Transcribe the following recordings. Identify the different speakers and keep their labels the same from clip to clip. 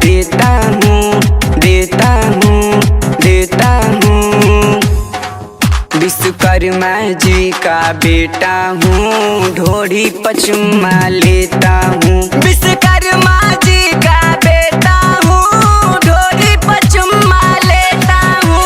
Speaker 1: देता हूँ, देता हूँ, देता हूँ। विश्वकर्मा जी का बेटा हूँ, ढोरी पर चुम्मा लेता हूँ। विश्वकर्मा जी का बेटा हूँ, ढोरी पर चुम्मा लेता हूँ।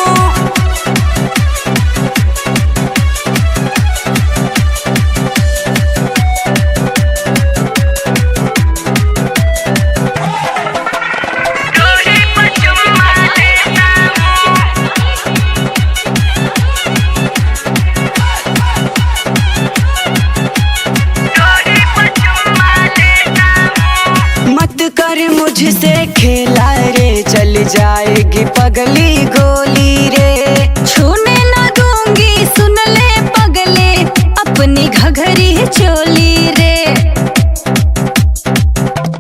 Speaker 1: मुझसे खेला रे, चल जाएगी पगली गोली रे।
Speaker 2: छूने न दूंगी सुन ले पगले, अपनी घघरी चोली रे,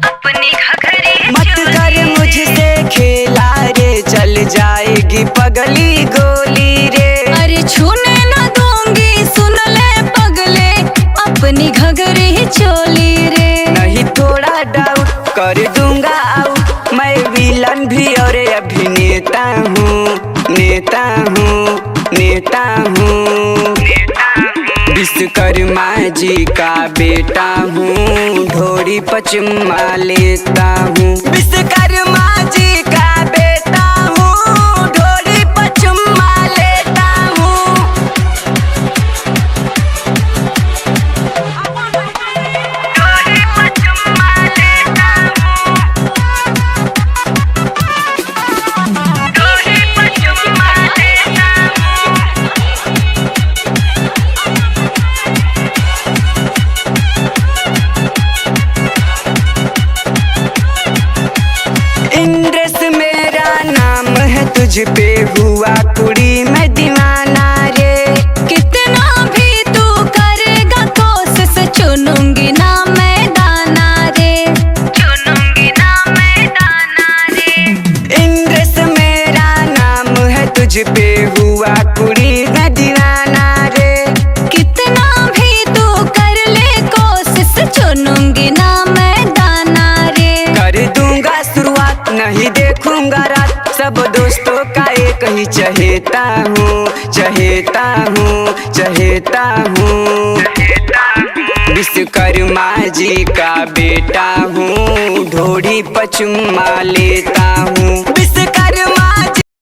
Speaker 2: अपनी घघरी
Speaker 1: मत कर मुझसे खेला रे, चल जाएगी पगली गोली रे।
Speaker 2: अरे छूने न दूंगी सुन ले पगले, अपनी घघरी चोली रे।
Speaker 1: नहीं थोड़ा डाउट कर दूंगा आउट, मैं विलन भी और अभिनेता हूँ, नेता हूँ, नेता हूँ। विश्वकर्मा जी का बेटा हूँ, ढोरी पर चुम्मा लेता हूँ। विश्वकर्मा जी का बेटा हूँ, ढोरी पर चुम्मा लेता हूँ। इंद्रेश मेरा नाम है, तुझ पे हुआ कुड़ी मैं दीवाना रे।
Speaker 2: कितना भी तू करेगा कोशिश, चुनूंगी ना मैं दाना रे, चुनूंगी ना मैं दाना रे।
Speaker 1: इंद्रेश मेरा नाम है, तुझ पे हुआ कुड़ी मैं दीवाना रे।
Speaker 2: कितना भी तू कर ले कोशिश, चुनूंगी ना मैं दाना रे।
Speaker 1: कर दूंगा शुरुआत, नहीं देखूंगा रात, सब दोस्तों का एक ही चहेता हूँ, चहेता हूँ, चहेता हूँ। विश्वकर्मा जी का बेटा हूँ, ढोरी पर चुम्मा लेता हूँ।